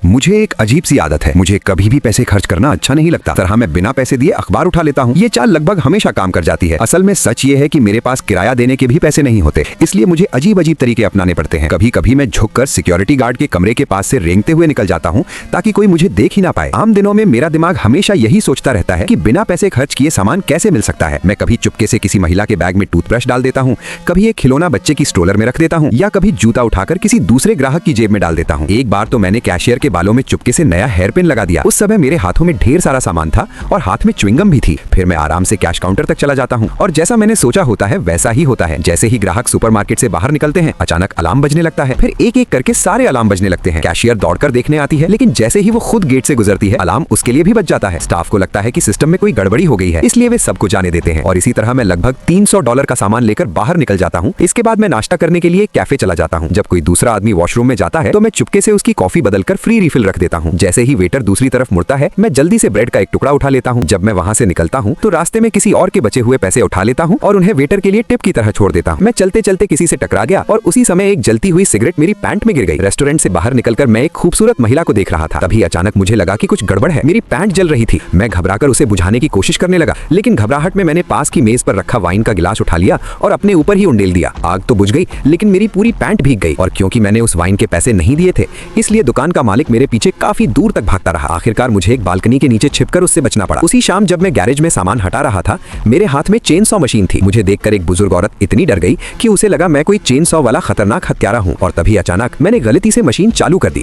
मुझे एक अजीब सी आदत है, मुझे कभी भी पैसे खर्च करना अच्छा नहीं लगता। तरह मैं बिना पैसे दिए अखबार उठा लेता हूँ। ये चाल लगभग हमेशा काम कर जाती है। असल में सच ये है कि मेरे पास किराया देने के भी पैसे नहीं होते, इसलिए मुझे अजीब अजीब तरीके अपनाने पड़ते हैं। कभी कभी मैं झुककर सिक्योरिटी गार्ड के कमरे के पास से रेंगते हुए निकल जाता हूँ ताकि कोई मुझे देख ही ना पाए। आम दिनों में मेरा दिमाग हमेशा यही सोचता रहता है कि बिना पैसे खर्च किए सामान कैसे मिल सकता है। मैं कभी चुपके से किसी महिला के बैग में टूथब्रश डाल देता हूँ, कभी एक खिलौना बच्चे की स्ट्रोलर में रख देता हूँ, या कभी जूता उठाकर किसी दूसरे ग्राहक की जेब में डाल देता हूँ। एक बार तो मैंने कैशियर के बालों में चुपके से नया हेयर पिन लगा दिया। उस समय मेरे हाथों में ढेर सारा सामान था और हाथ में च्युइंगम भी थी। फिर मैं आराम से कैश काउंटर तक चला जाता हूँ और जैसा मैंने सोचा होता है वैसा ही होता है। जैसे ही ग्राहक सुपरमार्केट से बाहर निकलते हैं, अचानक अलार्म बजने लगता है। फिर एक एक करके सारे अलार्म बजने लगते हैं। कैशियर दौड़कर देखने आती है, लेकिन जैसे ही वो खुद गेट से गुजरती है, अलार्म उसके लिए भी बज जाता है। स्टाफ को लगता है कि सिस्टम में कोई गड़बड़ी हो गई है, इसलिए वे सबको जाने देते हैं। और इसी तरह मैं लगभग $300 का सामान लेकर बाहर निकल जाता हूँ। इसके बाद मैं नाश्ता करने के लिए कैफे चला जाता हूँ। जब कोई दूसरा आदमी वॉशरूम में जाता है तो मैं चुपके से उसकी कॉफी बदलकर फ्री रिफिल रख देता हूँ। जैसे ही वेटर दूसरी तरफ मुड़ता है, मैं जल्दी से ब्रेड का एक टुकड़ा उठा लेता हूँ। जब मैं वहाँ से निकलता हूँ तो रास्ते में किसी और के बचे हुए पैसे उठा लेता हूँ और उन्हें वेटर के लिए टिप की तरह छोड़ देता हूँ। मैं चलते चलते किसी से टकरा गया और उसी समय एक जलती हुई सिगरेट मेरी पैंट में गिर गई। रेस्टोरेंट से बाहर निकलकर मैं एक खूबसूरत महिला को देख रहा था। तभी अचानक मुझे लगा कि कुछ गड़बड़ है। मेरी पैंट जल रही थी। मैं घबराकर उसे बुझाने की कोशिश करने लगा, लेकिन घबराहट में मैंने पास की मेज पर रखा वाइन का गिलास उठा लिया और अपने ऊपर ही उंडेल दिया। आग तो बुझ गई, लेकिन मेरी पूरी पैंट भीग गई। और क्योंकि मैंने उस वाइन के पैसे नहीं दिए थे, इसलिए दुकान का मालिक मेरे पीछे काफी दूर तक भागता रहा। आखिरकार मुझे एक बालकनी के नीचे छिपकर उससे बचना पड़ा। उसी शाम जब मैं गैरेज में सामान हटा रहा था, मेरे हाथ में चेन सॉ मशीन थी। मुझे देखकर एक बुजुर्ग औरत इतनी डर गई कि उसे लगा मैं कोई चेन सॉ वाला खतरनाक हत्यारा हूँ। और तभी अचानक मैंने गलती से मशीन चालू कर दी।